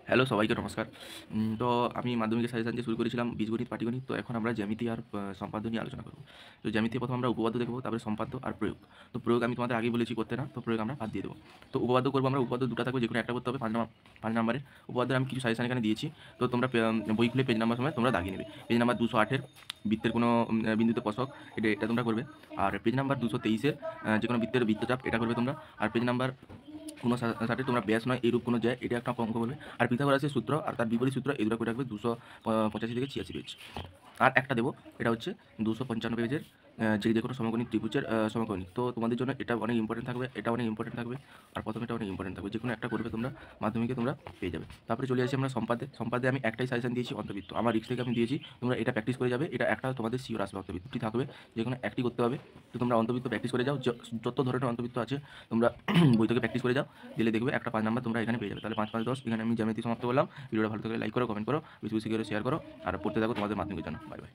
Hello সবাইকে নমস্কার। তো আমি মাধ্যমিকের সাজেশন দিয়ে শুরু করেছিলাম বীজগণিত, পাটিগণিত। তো এখন আমরা জ্যামিতি আর সম্পাদ্য নিয়ে আলোচনা করব। তো জ্যামিতি প্রথম আমরা উপপাদ্য দেখব, তারপরে সম্পাদ্য আর প্রয়োগ। তো প্রয়োগ আমি তোমাদের আগেই বলেছি করতে না, তো প্রয়োগ আমরা বাদ দিয়ে দেবো। তো উপপাদ্য করবো আমরা, উপপাদ্য দুটো থাকবে, যেকোনো একটা করতে হবে। 5 নাম্বারের উপপাদ্যের আমি কিছু সাজেশন এখানে দিয়েছি। তো তোমরা বই খুলে পেজ নাম্বার সময় তোমরা দাগিয়ে নেবে। পেজ নাম্বার 208-এর বৃত্তের কোনো বিন্দুতে স্পর্শক, এটা তোমরা করবে। আর পেজ নাম্বার 223-এর যে কোনো বৃত্তের বৃত্তচাপ, এটা করবে তোমরা। আর পেজ নাম্বার কোনো সাথে তোমরা ব্যাস নয় এরূপ কোনো যায়, এটা একটা অঙ্ক করবে। আর পিথাগোরাসের সূত্র আর তার বিপরীত সূত্র এই দুটো করে রাখবে 285 থেকে 86 পেজ। আর একটা দেবো, এটা হচ্ছে 255 পেজের যে কোনো সমকোণী ত্রিভুজের সমকোণী। তো তোমাদের জন্য এটা অনেক ইম্পর্টেন্ট থাকবে, এটা অনেক ইম্পর্টেন্ট থাকবে, আর প্রথমেটা অনেক ইম্পর্টেন্ট থাকবে। যে কোনো একটা করবে তোমরা, মাধ্যমিকে তোমরা পেয়ে যাবে। তারপরে চলে আসি আমরা সম্পাদে আমি একটাই সাজেশন দিয়েছি, অন্তর্বৃত্ত। আমার রিক্স থেকে আমি দিয়েছি, তোমরা এটা প্র্যাকটিস করে যাবে। এটা একটা তোমাদের শিওর আসবে, অন্তর্বৃত্তটি থাকবে, যে কোনো একটি করতে হবে। তো তোমরা অন্তর্বৃত্ত প্র্যাকটিস করে যাও, যত ধরনের অন্তর্বৃত্ত আছে তোমরা বই থেকে প্র্যাকটিস করে যাও, দিলে দেখবে একটা 5 নাম্বার তোমরা এখানে পেয়ে যাবে। তাহলে 5 5 10, এখানে আমি জ্যামিতি সমাপ্ত করলাম। ভিডিওটা ভালো থাকলে লাইক করো, কমেন্ট করো, বেশি বেশি করে শেয়ার করো, আর পড়তে থাকো তোমাদের মাধ্যমিকের জন্য। Bye bye.